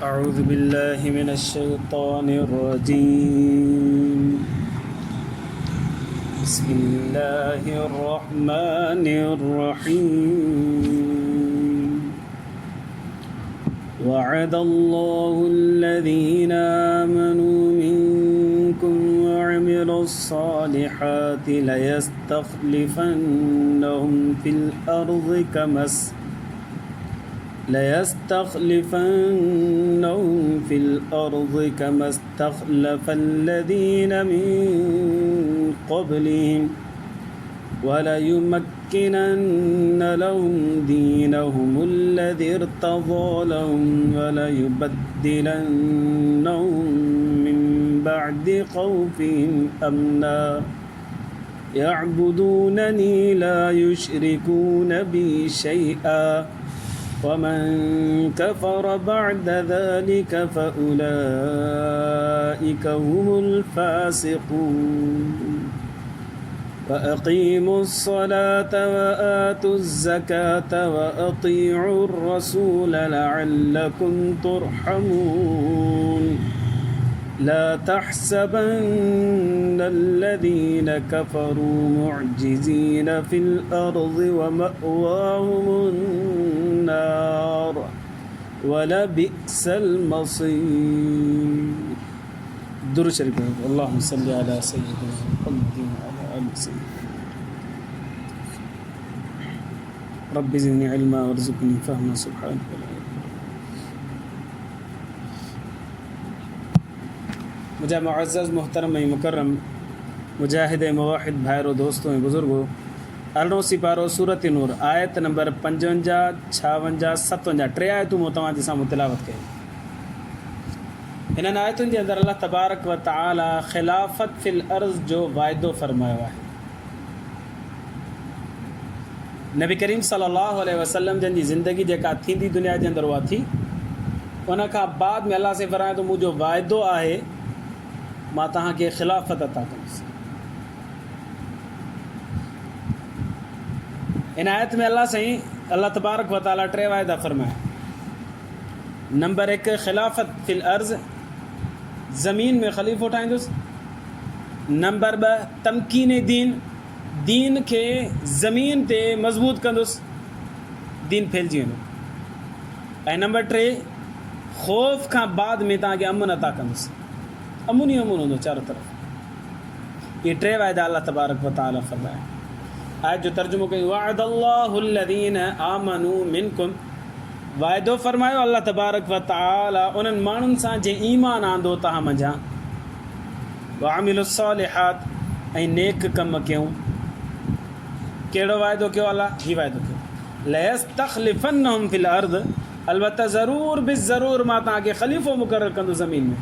أعوذ بالله من الشيطان الرجيم. بسم الله الرحمن الرحيم. وعد الله الذين آمنوا منكم وعملوا الصالحات ليستخلفنهم في الأرض كما استخلف الذين من قبلهم وليمكنن لهم دينهم الذي ارتضى لهم وليبدلنهم من بعد خوفهم أمنا يعبدونني لا يشركون بي شيئا ومن كفر بعد ذلك فأولئك هم الفاسقون. وأقيموا الصلاة وآتوا الزكاة وأطيعوا الرسول لعلكم ترحمون. لا تحسبن الذين كفروا معجزين في الأرض ومأواهم النار ولبئس المصير. درود شريف. اللهم صل على سيدنا محمد وعلى آل سيدنا. رب زدني علما وارزقني فهما. سبحانك لا मुझे मुअज़्ज़ज़ मोहतरम मुकर्रम मुजाहिद मवाहिद भाइरों दोस्तों बुज़ुर्गों अरिड़हों सिपारो सूरत नूर आयत नंबर 55, 56, 57 टे आयतूं मूं तव्हांजे साम्हूं तिलावत कयूं। हिननि आयतुनि जे अंदरि अल्लाह तबारक व तआला ख़िलाफ़त फ़िल अर्ज़ जो वाइदो फ़रमायो आहे। नबी करीम सल्लल्लाहु अलैहि वसल्लम जन जी ज़िंदगी जेका थींदी दुनिया जे अंदरि उहा थी, उन खां बाद में अल्लाह से फ़रमायो त मुंहिंजो वाइदो आहे मां तव्हांखे ख़िलाफ़त अता कंदुसि। इन आयत में अल्लाह तबारक व तआला टे वाइदा फ़रमाया। नंबर 1 ख़िलाफ़त फ़िल अर्ज़, ज़मीन में ख़लीफ़ो ठाहींदुसि। नंबर 2 तमकीन दीन खे ज़मीन ते मज़बूत कंदुसि, दीन फैलिजी वेंदो। ऐं नंबर 3 ख़ौफ़ खां बाद में तव्हांखे अमन अता कंदुसि। अमन ही अमन होंदो चारों तरफ़। ये टे वाइदा अल्लाह तबारक व तआला फ़रमाया। आयत जो तर्जुमो कयूं, वअदल्लाहु अल्लज़ीना आमनू मिनकुम, वाइदो फ़रमायो अल्लाह तबारक व तआला उन्हनि माण्हुनि सां जे ईमान आंदो तव्हां मंझां। वअमिलुस्सालिहात, ऐं नेक कम कयूं। कहिड़ो वाइदो कयो अल्लाह? हीउ वाइदो कयो, लयस्तख़लिफ़न्नहुम फ़िल अर्ज़, अलबत्ता ज़रूर बि ज़रूर मां तव्हांखे ख़लीफ़ो मुक़ररु कंदुसि ज़मीन में,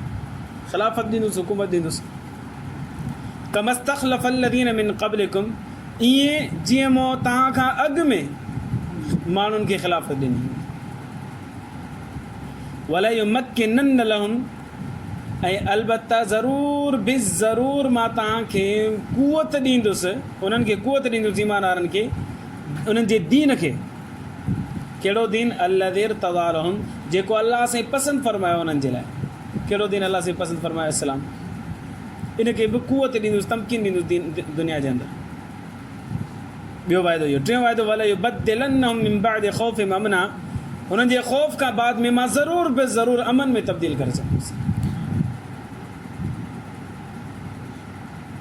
ख़िलाफ़त ॾींदुसि, हुकूमत ॾींदुसि। कमस्तख़लफ़ अल्लज़ीन मिन क़ब्लिकुम, ईअं जीअं मूं तव्हां खां अॻु में माण्हुनि खे ख़िलाफ़त ॾिनी। वलयुमक्किनन्न लहुम, ऐं अलबत्ता ज़रूर बि ज़रूर मां तव्हांखे क़ुवत ॾींदुसि, उन्हनि खे क़ुवत ॾींदुसि ईमान वारनि खे, उन्हनि जे दीन खे। कहिड़ो दीन? अल्लज़ी इर्तज़ा लहुम, जेको अल्लाह सां पसंदि फ़रमायो उन्हनि जे लाइ। कहिड़ो दीन? अल्लाह से पसंदि फ़रमायो इस्लाम। इनखे बि क़ुवत ॾींदुसि, तमकीन ॾींदुसि दुनिया जे अंदरि। ॿियो वाइदो इहो। टियों वाइदो, वलयुबद्दिलन्नहुम मिन बअदि ख़ौफ़िहिम अमना, उन्हनि जे ख़ौफ़ खां बाद में मां ज़रूर बि ज़रूर अमन में तब्दील करे छॾींदुसि।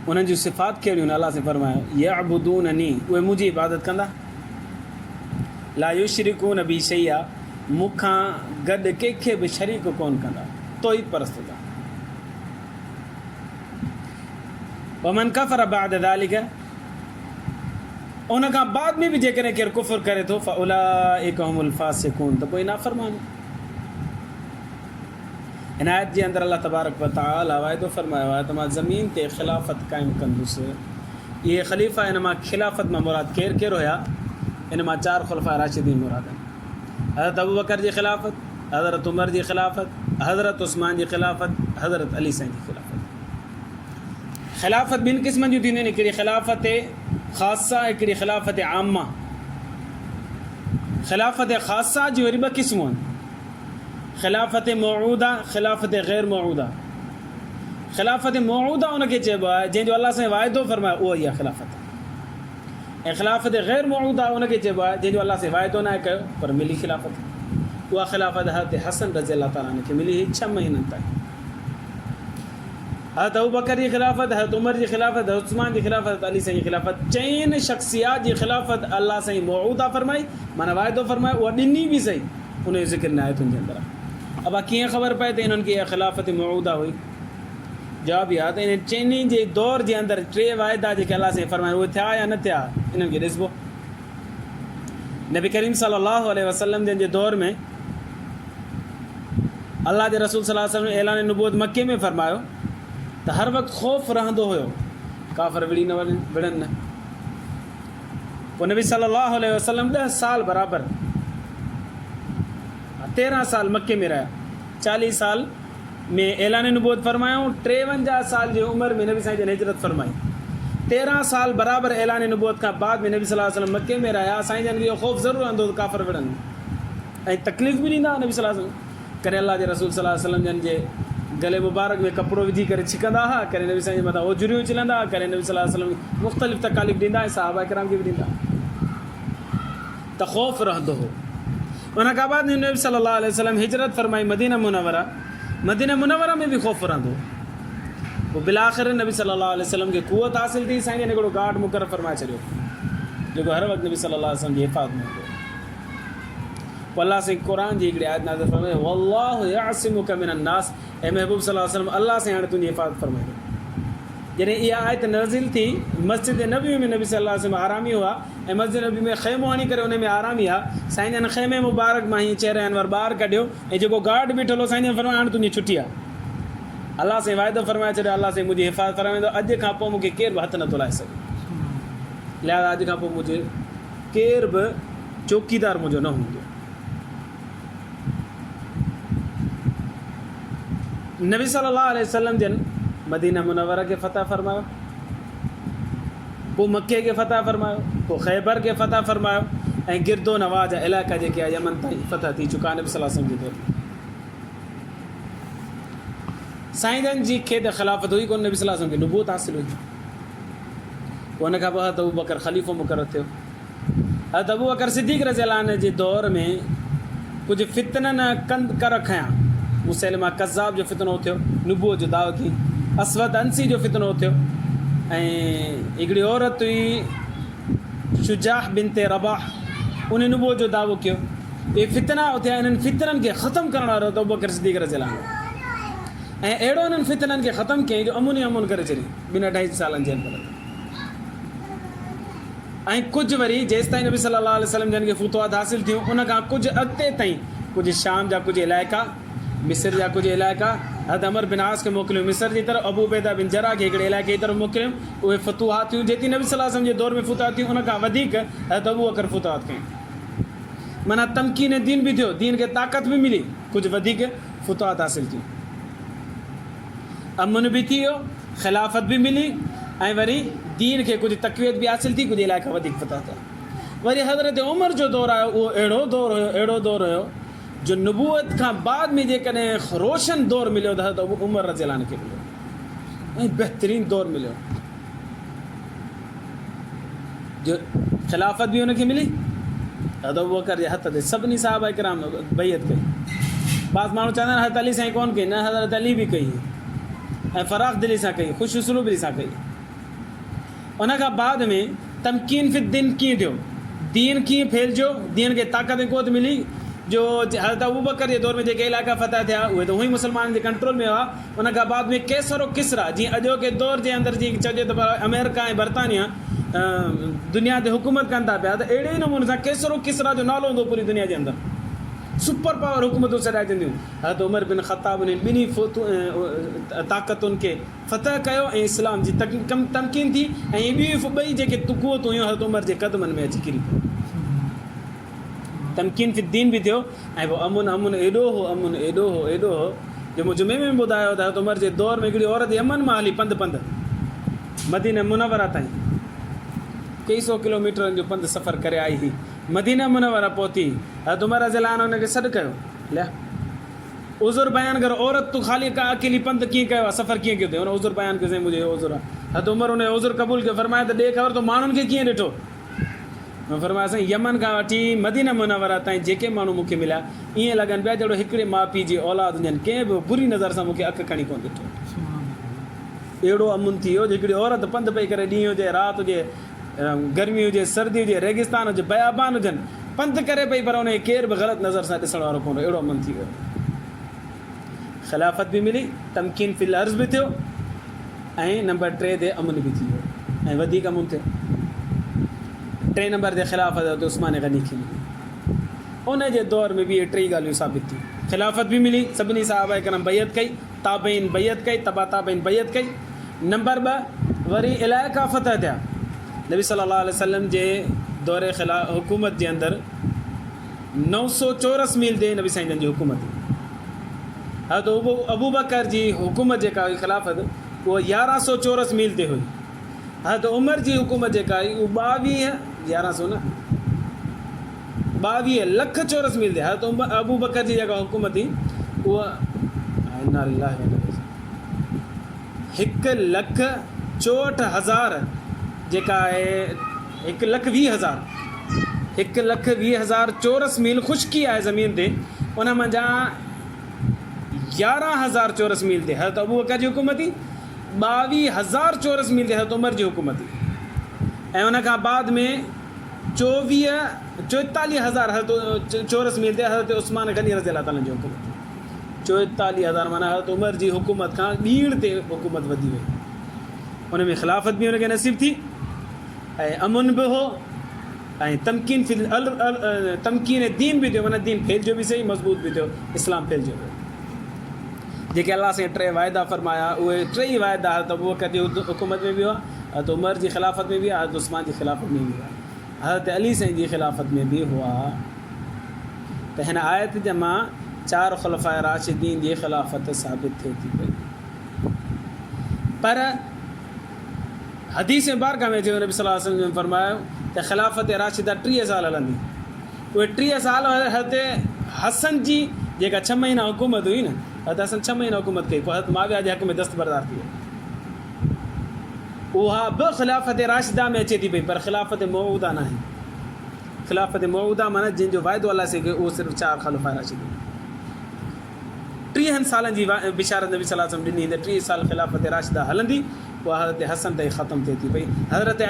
उन्हनि जूं सिफ़ात कहिड़ियूं आहिनि? अल्लाह से फ़रमायो, यअबुदूननी, उहे मुंहिंजी इबादत कंदा। ला युशरिकून बी शैया, मूंखां गॾु कंहिंखे बि शरीक कोन कंदा, तौहीद परस्त था। वमन कफ़र बाद ज़ालिक, उन खां बाद में बि जेकॾहिं केरु कुफ़्र करे थो, फ़उलाइक हुमुल फ़ासिक़ून, त पोइ नाफ़रमान। हिन आयत जे अंदरि अल्लाह तबारक व तआला वाइदो फ़रमायो आहे त मां ज़मीन ते ख़िलाफ़त क़ाइमु कंदुसि। इहे ख़लीफ़ा, इन मां ख़िलाफ़त मां मुराद केरु केरु हुया? इन मां 4 ख़ुलफ़ा राशिदीन मुराद आहिनि। हज़रत अबू बकर जी ख़िलाफ़त, हज़रत उमर जी ख़िलाफ़त, हज़रत उस्मान जी ख़िलाफ़त, हज़रत अली साईं जी ख़िलाफ़त। ख़िलाफ़त ॿिनि क़िस्मनि जूं थींदियूं आहिनि, हिकिड़ी ख़िलाफ़त ख़ासा, हिकिड़ी ख़िलाफ़त आमा। ख़िलाफ़त ख़ासा जी वरी 2 क़िस्मूं आहिनि। खिलाफ़त मऊदा, खिलाफ़त गैर मऊदा। खिलाफ़त मऊदा उनखे चइबो आहे जंहिंजो अलाह साईं वाइदो फरमायो, उहो ई आहे खिलाफ़त। ऐं खिलाफ़त गैर मऊदा उनखे चइबो आहे जंहिंजो अलाह साईं वाइदो न आहे कयो पर मिली खिलाफ़त। उहा खिलाफ़त हज़रत हसन रज़ी अल्लाह ताला खे मिली 6 महीननि ताईं। हज़रत अबू बकर जी खिलाफ़त, हज़रत उमर जी खिलाफ़त, हज़रत उस्मान जी खिलाफ़त, अली साईं जी खिलाफ़त, 4 शख़्सियात जी खिलाफ़त अलाह साईं मऊदा फरमाई, माना वाइदो फरमायो, उहा ॾिनी बि सही, उन जो ज़िक्र न आहे तुंहिंजे अंदरि। अब कीअं ख़बर पए त इन्हनि खे इहा खिलाफ़त मऊदा हुई? जवाब इहा त इन 4 जे दौर जे अंदरि 3 वाइदा जेके अलाह साईं फरमाया उहे थिया या न थिया, इन्हनि खे ॾिसबो। नबी करीम सल्लल्लाहु अलैहि वसल्लम जंहिंजे दौर में अल्लाह जे रसूल सल्लल्लाहु अलैहि वसल्लम ऐलान नबूवत मके में फरमायो त हर वक़्तु ख़ौफ़ रहंदो हुयो, काफ़िर विड़ी न विड़नि न। पोइ नबी सल्लल्लाहु अलैहि वसल्लम 10 साल बराबरि 13 साल मके में रहिया, 40 साल में ऐलान नबूवत फरमायूं, 53 साल जी उमिरि में नबी साईं जन हिजरत फरमाई। 13 साल बराबरि ऐलान नबूवत खां बाद में नबी सल्लल्लाहु अलैहि वसल्लम मके में रहिया। साईं जन खे इहो ख़ौफ़ ज़रूरु रहंदो त काफ़िर विड़नि ऐं तकलीफ़ बि ॾींदा नबी सल्लल्लाहु अलैहि वसल्लम। करे अल्लाह जे रसूल सल्लल्लाहु अलैहि वसल्लम जन जे गले मुबारक में कपिड़ो विझी करे छिकंदा हुआ, करे नबी साईं जे मथां ओजरियूं चिलंदा, करे नबी सल्लल्लाहु अलैहि वसल्लम मुख़्तलिफ़ तकालीफ़ ॾींदा ऐं सहाबा किराम खे बि ॾींदा, त ख़ौफ़ रहंदो हो। उन खां बाद नबी सल्लल्लाहु अलैहि वसल्लम हिजरत फरमाई मदीना मुनव्वरा, मदीना मुनव्वरा में बि ख़ौफ़ रहंदो। पोइ बिलाख़िर नबी सल्लल्लाहु अलैहि वसल्लम खे क़ुवत हासिल थी, साईं जन हिकिड़ो गार्ड मुक़ररु फरमाए छॾियो जेको हर वक़्तु नबी सल्लल्लाहु अलैहि वसल्लम जी हिफ़ाज़त में हूंदो। पोइ अल्लाह साईं क़ुर जी हिकिड़ी आयत नाज़िल फरमाई, वल्लाहु यअसिमुका मिनन नास, ऐं महबूब सल्लल्लाहु अलैहि वसल्लम अल्लाह साईं हाणे तुंहिंजी हिफ़ाज़त फरमाईंदो। जॾहिं इहा आयत नाज़िल थी, मस्जिद नबी में नबी सल्लल्लाहु अलैहि वसल्लम आरामी हुआ ऐं मस्जिद नबी में ख़ैमो हणी करे उन में आरामी आहे। साईं जन ख़ैमे मुबारक मां हीअं चेहरे अनवर ॿाहिरि कढियो ऐं जेको गार्ड बीठल हो साईं जन फरमायो हाणे तुंहिंजी छुटी आहे। अल्लाह साईं वाइदो फरमाए छॾियो, अल्लाह साईं मुंहिंजी हिफ़ाज़त फरमाईंदो, अॼु खां पोइ मूंखे केरु बि हथु नथो लाहे सघे, लिहाज़ा अॼु खां पोइ मुंहिंजे केरु बि चौकीदार मुंहिंजो न हूंदो। नबी सल्लल्लाहु अलैहि वसल्लम जन मदीना मुनव्वरा खे फ़तह फरमायो, पोइ मके खे फ़तह फरमायो, पोइ ख़ैबर खे फ़तह फरमायो ऐं गिरदो नवाह जा इलाइक़ा जेके आहे यमन ताईं फ़तह थी चुका नबी सल्लल्लाहु अलैहि वसल्लम जे दौर में। साईं जन जी खे त ख़िलाफ़त हुई कोन, नबी सल्लल्लाहु अलैहि वसल्लम खे नबूवत हासिल हुई। पोइ हुन खां पोइ हज़रत अबू बकर ख़लीफ़ो मुक़ररु थियो। हज़रत अबू बकर सिद्दीक़ रज़ी अल्लाह अन्हु जे दौर में कुझु फितननि कंद कर खयां। मुसैलिमा कज़्ज़ाब जो फितनो थियो, नबूवत जो दावो कई, असवद अंसी जो फितनो थियो ऐं हिकिड़ी औरत हुई शुजाह बिनते रबाह, उन नबूवत जो दावो कयो। इहे फितना थिया, इन्हनि फितननि खे ख़तमु करण वारो अबू बकर सिद्दीक़ रज़ी अल्लाह अन्हु ऐं अहिड़ो इन्हनि फितननि खे ख़तमु कयईं जो अमुन ई अमुन करे छॾी 2-2.5 सालनि जे अंदरि। ऐं कुझु वरी जेसिताईं नबी सल्लल्लाहु अलैहि वसल्लम जन खे फुतवात हासिल थियूं, उन खां कुझु अॻिते ताईं कुझु शाम जा कुझु इलाइक़ा, मिस्र जा कुझु इलाइक़ा हज़रत अमर बिन आस खे मोकिलियो मिस्र जी तरफ़, अबू उबैदा बिन जराह खे हिकिड़े इलाइक़े जी तरफ़ मोकिलियो। उहे फतुहात थियूं, जेतिरी नबी सल्लल्लाहु अलैहि वसल्लम जे दौर में फुतवात थियूं उन खां वधीक हज़रत अबू बकर फुतवात कयूं। माना तमकीन दीन बि थियो, दीन खे ताक़त बि मिली, कुझु वधीक फुतवात हासिल थियूं, अमन बि थी वियो, ख़िलाफ़त बि मिली ऐं वरी दीन खे कुझु तक़वियत बि हासिल थी, कुझु इलाइक़ा वधीक फतह थिया। वरी हज़रत उमर जो दौर आयो, उहो अहिड़ो दौर हुयो जो नबूवत खां बाद में जेकॾहिं रोशन दौर मिलियो त हज़रत उमर रज़ी अल्लाह अन्हु खे मिलियो ऐं बहितरीनु दौर मिलियो, जो ख़िलाफ़त बि हुनखे मिली। हज़रत अबू बकर जे हथ ते सभिनी साहबा किराम बैअत कई। बाज़ माण्हू चवंदा आहिनि हज़रत अली साईं कोन कई, न हज़रत अली बि कई ऐं फ़राख़ दिली सां कई, ख़ुशि उसलूबी सां कई। उन खां बाद में तमकीन फ़िद दीन कीअं थियो, दीन कीअं फैलिजियो, दीन खे ताक़त ऐं क़ुव्वत मिली, जो हज़रत अबू बकर जे दौर में जेके इलाइक़ा फ़तह थिया उहे त उहे ई मुसलमाननि जे कंट्रोल में हुआ। उन खां बाद में कैसर और किसरा, जीअं अॼोके दौर जे अंदरि जीअं चइजे त अमेरिका ऐं बर्तानिया दुनिया ते हुकूमत कनि था पिया, त अहिड़े ई नमूने सां कैसर और किसरा जो नालो हूंदो पूरी दुनिया जे अंदरि, सुपर पावर हुकूमतूं सॾाइजंदियूं। हज़रत उमर बिन ख़त्ताब उन्हनि ॿिन्ही ताक़तुनि खे फ़तह कयो ऐं इस्लाम जी तमकीन थी ऐं ॿियूं ॿई जेके क़ुव्वतूं हुयूं हज़रत उमर जे क़दमनि में अची किरी पियूं। तमकीन फ़िद दीन बि थियो ऐं पोइ अमुन एॾो हो जो मूं जुमे में ॿुधायो त हज़रत उमर जे दौर में हिकिड़ी औरत यमन मां हली पंधु मदीना मुनव्वरा ताईं कई 100 किलोमीटरनि जो पंधु सफ़र करे आई हुई, मदीना मुनव्वरा पहुती। हज़रत उमर रज़ी अल्लाह अन्हु हुनखे सॾु कयो, लिया उज़ुर बयान कर औरत तो खाली का अकेली पंध कीअं कयो आहे, सफ़र कीअं कयो अथई, हुन उज़ुर बयान कयोसीं मुंहिंजो इहो उज़ुर आहे। हद उमिरि हुन उज़ुर क़बूल कयो, फरमाए त ॾे ख़बर तो माण्हुनि खे कीअं ॾिठो। फरमाया साईं यमन खां वठी मदीना मुनव्वरा ताईं जेके माण्हू मूंखे मिलिया ईअं लॻनि पिया जहिड़ो हिकिड़े माउ पीउ जी औलाद हुजनि, कंहिं बि बुरी नज़र सां मूंखे अखि खणी कोन ॾिठो। अहिड़ो अमुन थी वियो जो हिकिड़ी औरत पंधु पई करे, ॾींहुं हुजे राति हुजे, गर्मी हुजे सर्दी हुजे, रेगिस्तान हुजे, बयाबान हुजनि, पंधु करे पई पर उनखे केर बि ग़लति नज़र सां ॾिसण वारो कोन, अहिड़ो अमुन थी वियो। ख़िलाफ़त बि मिली, तमकीन फिल अर्ज़ बि थियो, ऐं नंबर 3 ते अमुन बि थी वियो ऐं वधीक अमुन थियो। 3 नंबर ते ख़िलाफ़त ते उस्मान गनी खे मिली। उन जे दौर में बि इहे 3 ॻाल्हियूं साबित थियूं। ख़िलाफ़त बि मिली, सभिनी सहाबा किराम बैत कई, ताबईन बैत कई, तबा ताबईन बैत कई। नंबर 2 वरी इलाइक़ा फ़तह थिया। नबी सल्लल्लाहु अलैहि वसल्लम जे दौरे हुकूमत जे अंदरि 900 चौरस मील ते नबी साईं जन जी हुकूमत हुई। हज़रत अबू बकर जी हुकूमत जेका हुई ख़िलाफ़त उहा 1100 चौरस मील ते हुई। हज़रत उमर जी हुकूमत जेका हुई उहा 22 लख चौरस मील ते। हज़रत अबू बकर जी जेका हुकूमत हुई उहा 1,64,000 जेका आहे 1,20,000 चौरस मील ख़ुश्की आहे ज़मीन ते, उन मंझां 11,000 चौरस मील ते हज़रत अबू बकर जी हुकूमत हुई, 22,000 चौरस मील ते हज़रत उमर जी हुकूमत हुई, ऐं उन खां बाद में 44,000 हज़रत चौरस मील ते हज़रत उस्मान गनी रज़ी अल्लाह ताला जी हुकूमत। 44,000 माना हज़रत उमर जी हुकूमत खां ॿीड़ ते हुकूमत वधी वई। उन में ख़िलाफ़त बि हुनखे नसीब थी ऐं अमुन बि हो ऐं तमकीन दीन बि थियो, माना दीन फैलिजो बि सही, मज़बूत बि थियो, इस्लाम फैलिजो वियो। जेके अल्लाह सां 3 वाइदा फरमाया उहे 3 वाइदा हज़रत अबू बकर जी हुकूमत में बि हुआ, हज़रत उमर जी ख़िलाफ़त में बि हुआ, हज़रत उस्मान जी ख़िलाफ़त में बि हुआ, हज़रत अली साईं जी ख़िलाफ़त में बि हुआ। त हिन आयत जे मां 4 ख़ुलफ़ाए राशिदीन जी ख़िलाफ़त साबित थिए थी पई। पर हदीस मुबारक में अचे नबी सल्लल्लाहु अलैहि वसल्लम ने फरमायो त ख़िलाफ़त राशिदा 30 साल हलंदी। उहे 30 साल हज़रत हसन जी जेका 6 महीना हुकूमत हुई न, हज़रत हसन 6 महीना हुकूमत कई, पोइ हज़रत मुआविया जे हक़ में दस्तबरदार थी वियो। उहा बि ख़िलाफ़त राशिदा में अचे थी पई, पर ख़िलाफ़त मौऊदा न आहे। ख़िलाफ़त मौऊदा माना जंहिंजो वाइदो अल्लाह से कयो उहो सिर्फ़ु 4 ख़ुलफ़ाए राशिदीन। 30 सालनि जी बिशारत नबी सल्लल्लाहु अलैहि वसल्लम ॾिनी त 30 साल ख़िलाफ़त राशिदा हलंदी, उहा हज़रत हसन ते ख़तमु थिए थी पई। हज़रत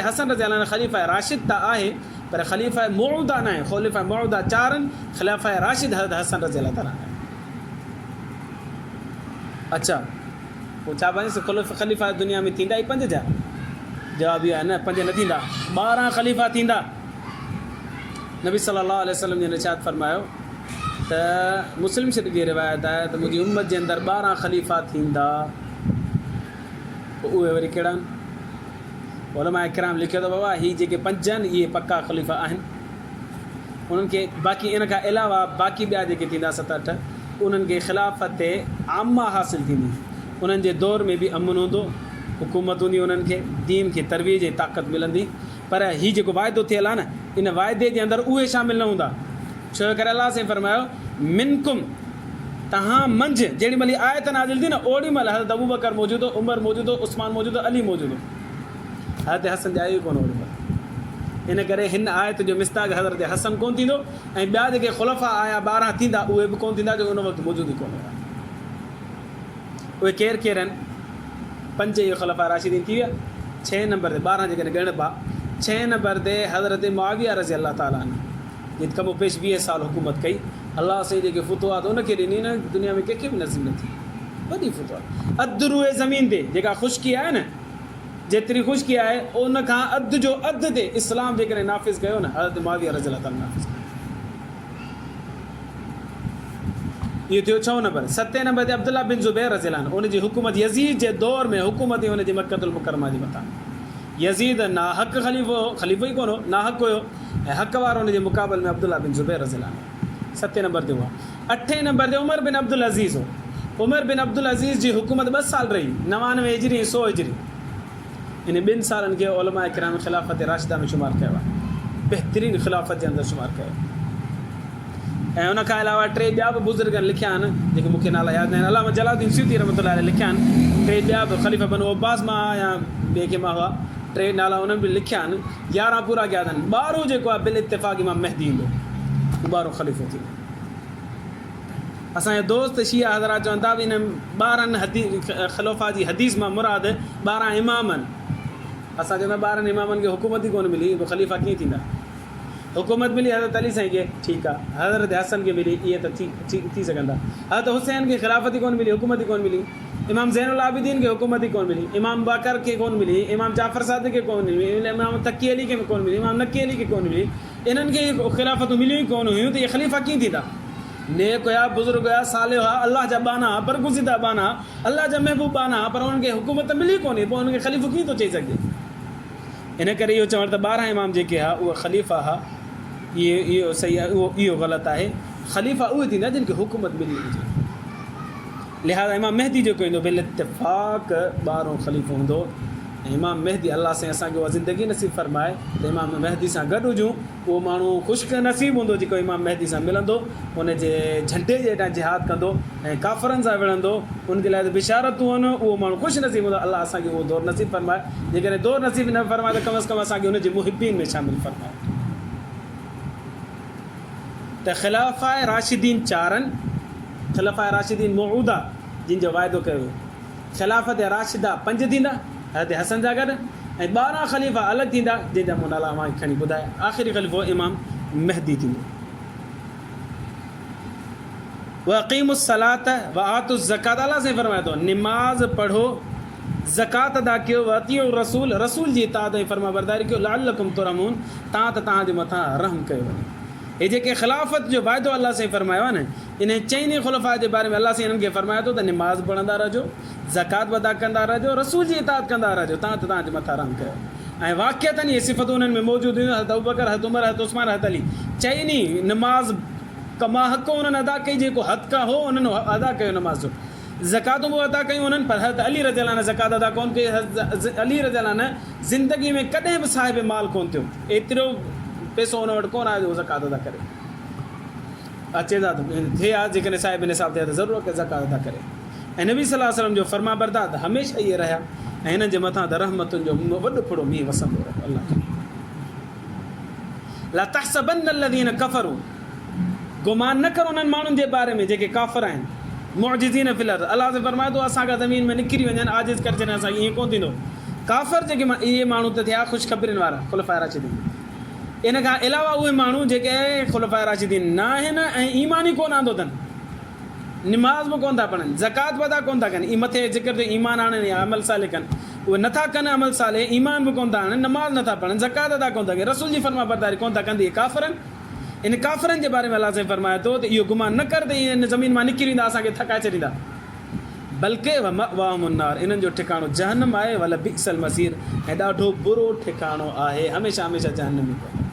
हसन रज़ी अल्लाह अनहु ख़लीफ़ा राशिद त आहे, पर ख़लीफ़ा मौऊदा न आहे। ख़लीफ़ा मौऊदा 4 आहिनि, ख़िलाफ़ा राशिद हज़रत हसन रज़ी अल्लाह ताला। अच्छा, पोइ छा पाईंसि ख़लीफ़ा दुनिया में थींदा ई 5 जा? जवाब इहो आहे न, 5 न थींदा, 12 ख़लीफ़ा थींदा। नबी सल्लल्लाहु अलैहि वसल्लम ने इरशाद फरमायो त मुस्लिम शरीफ़ जी रिवायत आहे त मुंहिंजी उम्मत जे अंदरि 12 ख़लीफ़ा थींदा। पोइ उहे वरी कहिड़ा आहिनि? उलमा किराम लिखियो त बाबा हीअ जेके 5 आहिनि इहे पका ख़लीफ़ा आहिनि। उन्हनि खे बाक़ी इन खां अलावा बाक़ी ॿिया जेके थींदा 7-8 उन्हनि खे ख़िलाफ़त आमा हासिलु थींदी। उन्हनि जे दौर में बि अमुन हूंदो, हुकूमत हूंदी, उन्हनि खे दीन खे तरवीज ऐं ताक़त मिलंदी। पर हीअ जेको वाइदो थियल आहे न, इन वाइदे जे अंदरि उहे शामिलु न हूंदा। छो करे अल्लाह साईं फरमायो मिनकुम, तव्हां मंझि जेॾी महिल आयत नाज़िल थी न ओॾी महिल हज़रत अबू बकर मौजूदु हो, उमर मौजूदु हो, उस्मान मौजूदु हो, अली मौजूदु हो, हज़रत हसन ॼायो ई कोन ओॾी महिल। इन करे हिन आयत जो मिस्ताक हज़रत हसन कोन थींदो ऐं ॿिया जेके ख़ुलफ़ा आया 12 थींदा उहे बि कोन थींदा, जो उन वक़्तु मौजूदु ई कोन हुआ। उहे केरु केरु आहिनि? 5 इहे ख़ुलफ़ा राशिदीन थी विया। 6 नंबर ते 12 जेकॾहिं ॻणबा, 6 नंबर ते हज़रत मुआविया रज़ी अल्लाह ताला अन्हु, जिन कमो पेश 20 साल हुकूमत कई। अल्लाह साईं जेके फुतवात उनखे ॾिनी न, दुनिया में कंहिंखे बि नसीब न थी, वॾी फुतवात। अधु रूए ज़मीन ते जेका ख़ुश्की आहे न, जेतिरी ख़ुश्की आहे उन खां अधु जो अधु ते इस्लाम जेकॾहिं नाफ़िज़ कयो न, हज़रत मुआविया रज़ी अल्लाह ताला नाफ़िज़ कयो। इहो थियो 6 नंबर। 7 नंबर ते अब्दुल्ला बिन ज़ुबैर रज़ी अल्लाह अन्हु, उनजी हुकूमत यज़ीद जे दौर में हुकूमत हुई हुनजी मक्कतुल मुकरमा जे मथां। यज़ीद नाहक ख़लीफ़ो ई कोन हो, नाहक हुयो ऐं हक़ वारो हुनजे मुक़ाबले में अब्दुल्ला बिन ज़ुबैर रज़ी अल्लाह अन्हु 7 नंबर ते हुआ। 8 नंबर ते उमर बिन अब्दुल अज़ीज़ हो। उमर बिन अब्दुल अज़ीज़ जी हुकूमत 2 साल रही, 99 हिजरी 100 हिजरी। इन 2 सालनि खे उलमा किराम ख़िलाफ़त राशिदा में शुमार कयो आहे, बहितरीन ख़िलाफ़त जे अंदरि शुमार कयो। ऐं उन खां अलावा 3 ॿिया बि बुज़ुर्ग लिखिया आहिनि जेके मूंखे नाला यादि आहिनि। अलामा जलालुद्दीन सूती रहमतुल्लाह अलैह लिखिया आहिनि। 3 ॿिया बि ख़लीफ़ा बनु अब्बास मां या ॿिए के मां हुआ, 3 नाला उन्हनि बि लिखिया आहिनि। 11 पूरा यादि आहिनि। 12 जेको आहे बिल इत्तिफ़ाक़ इमाम महदी ईंदो, 12 ख़लीफ़ो थींदो। असांजा दोस्त शिया हज़रात चवनि था इन 12 ख़िलाफ़ा जी हदीस मां मुराद 12 इमाम आहिनि। असां चवंदा 12 इमामनि खे हुकूमत ई कोन मिली, ख़लीफ़ा कीअं थींदा? हुकूमत मिली हज़रत अली साईं खे, ठीकु आहे, हज़रत हसन खे मिली, इहे त थी सघंदा। हज़रत हुसैन खे ख़िलाफ़त ई कोन मिली, हुकूमत ई कोन मिली। इमाम ज़ैनुल आबिदीन खे हुकूमत ई कोन मिली, इमाम बाकर खे कोन मिली, इमाम जाफ़र सादिक़ खे कोन मिली, इमाम तकी अली खे कोन मिली, इमाम नकी अली खे कोन मिली। इन्हनि खे ख़िलाफ़तूं मिलियूं ई कोन हुयूं, त इहे ख़लीफ़ा कीअं थींदा? नेक हुया, बुज़ुर्ग हुया, सालिह हुआ, अलाह जा बाना, बरगुज़िदा बाना, अलाह जा महबूब बाना, पर उन्हनि खे हुकूमत मिली कोन्हे, पोइ उन्हनि खे ख़लीफ़ो कीअं थो चई सघिजे? इन करे इहो चवणु त 12 इमाम जेके हुआ उहे ख़लीफ़ा हुआ, इहो सही आहे, इहो ग़लति आहे। ख़लीफ़ा उहे थींदा जिन खे हुकूमत मिली हुजे। लिहाज़ा इमाम महदी जेको ईंदो बिल इत्तिफ़ाक़ 12 ख़लीफ़ो हूंदो। ऐं इमाम महदी अलाह सां असांखे उहा ज़िंदगी नसीब फ़रमाए त इमाम महदी सां गॾु हुजूं। उहो माण्हू ख़ुशि नसीब हूंदो जेको इमाम महदी सां मिलंदो, उनजे झंडे जे हेठां जिहाद कंदो ऐं काफ़रनि सां विढ़ंदो, उनजे लाइ त बिशारतूं आहिनि। उहो माण्हू ख़ुशि नसीब हूंदो। अलाह असांखे उहो दौरु नसीब फ़रमाए। जेकॾहिं दौरु नसीब न फ़रमाए त कम अज़ कम असांखे उनजे मुहिबीन में शामिलु फ़रमाए। त ख़िलाफ़ाए राशिदीन 4 आहिनि। ख़िलाफ़ाए राशिदीन मौऊदा जिन जो वाइदो कयो वियो। ख़िलाफ़त राशिदा 5 थींदा हज़रत हसन जा गॾु, ऐं 12 ख़लीफ़ा अलॻि थींदा जंहिंजा मूं नाला मां खणी ॿुधाया। आख़िरी ख़लीफ़ो इमाम महदी थींदो। व अक़ीमुस सलात व आतुज़ ज़कात, अलाह साईं फरमाए थो निमाज़ पढ़ो, ज़कात अदा कयो, व अतियो रसूल, रसूल जी इताअत ऐं फरमा बरदारी कयो, लअल्लकुम तुरहमून, तव्हांजे मथां रहम कयो वञे। हे जेके ख़िलाफ़त जो वाइदो अलाह साईं फरमायो आहे न, इन 4 ख़ुलफ़ा जे बारे में अलाह साईं इन्हनि खे फरमाए थो त निमाज़ पढ़ंदा रहिजो, ज़कात अदा कंदा रहिजो, रसूल जी इताअत कंदा रहिजो, तव्हांजे मथां रहम कयो। ऐं वाक़िअतनि इहे सिफ़तूं उन्हनि में मौजूदु हुयूं। हज़रत अबूबकर, हज़रत उमर, हज़रत उस्मान, हज़रत अली 4 निमाज़ कमा हक़ उन्हनि अदा कई, जेको हक़ हो उन्हनि अदा कयो नमाज़ जो। ज़कातूं बि अदा कयूं उन्हनि, पर हज़रत अली रज़ियल्लाहु अन्हु ज़कात अदा कोन कई। हज़रत अली रज़ियल्लाहु अन्हु ज़िंदगी में कॾहिं बि साहिब माल कोन थियो, एतिरो पैसो उन वटि कोन आहे जो ज़कात अदा करे। अचे था थिए आहे जेकॾहिं साहिब निसाब थिए त ज़रूरु की ज़कात अदा करे। ऐं नबी सल्लल्लाहु अलैहि वसल्लम जो फरमा बरदार त हमेशह इहे रहिया। ऐं हिननि जे मथां त रहमतुनि जो वॾो फुड़ो मींहुं वसंदो रहे। अलाह ला तहसबन्न अलज़ीन कफ़रू, गुमान न करो उन्हनि माण्हुनि जे बारे में जेके काफ़िर आहिनि। मुअजिज़ीन फिल अर्ज़, अलाह से फरमाए थो असांखां ज़मीन में निकिरी वञनि, आजिज़ करे छॾनि, असांखे ईअं कोन थींदो। काफ़िर जेके इहे माण्हू त थिया ख़ुशख़बरीनि वारा ख़ुलफ़ाए राशिदीन। इन खां अलावा उहे माण्हू जेके ख़ुलफ़ाए राशिदीन न आहिनि ऐं ईमान ई कोन आंदो अथनि, निमाज़ बि कोन था पढ़नि, ज़कात बि अदा कोन था कनि, मथे ज़िक्र ते ईमान आणनि या अमल साले कनि, उहे नथा कनि अमल साले, ईमान बि कोन था आणनि, नमाज़ नथा पढ़नि, ज़कात अदा कोन था कनि, रसूल जी फरमा बरदारी कोन था कनि, इहे काफ़िरनि। इन काफ़िरनि जे बारे में अलाह साईं फरमाए थो त इहो गुमान न कर त इहे इन ज़मीन मां निकिरी वेंदा, असांखे थकाए छॾींदा। बल्कि मअवाहुमुन्नार, इन्हनि जो ठिकाणो जहन्नम आहे। वल बिअसल मसीर, ऐं ॾाढो बुरो ठिकाणो आहे, हमेशह हमेशह जहन्नम ई पवंदो।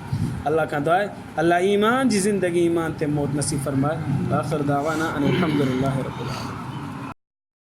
अल्लाह खां दुआ आहे अल्लाह ईमान जी ज़िंदगी ईमान ते मौत नसीब फरमाए। आख़िर दावाना अनिल हम्दुलिल्लाहि रब्बिल आलमीन।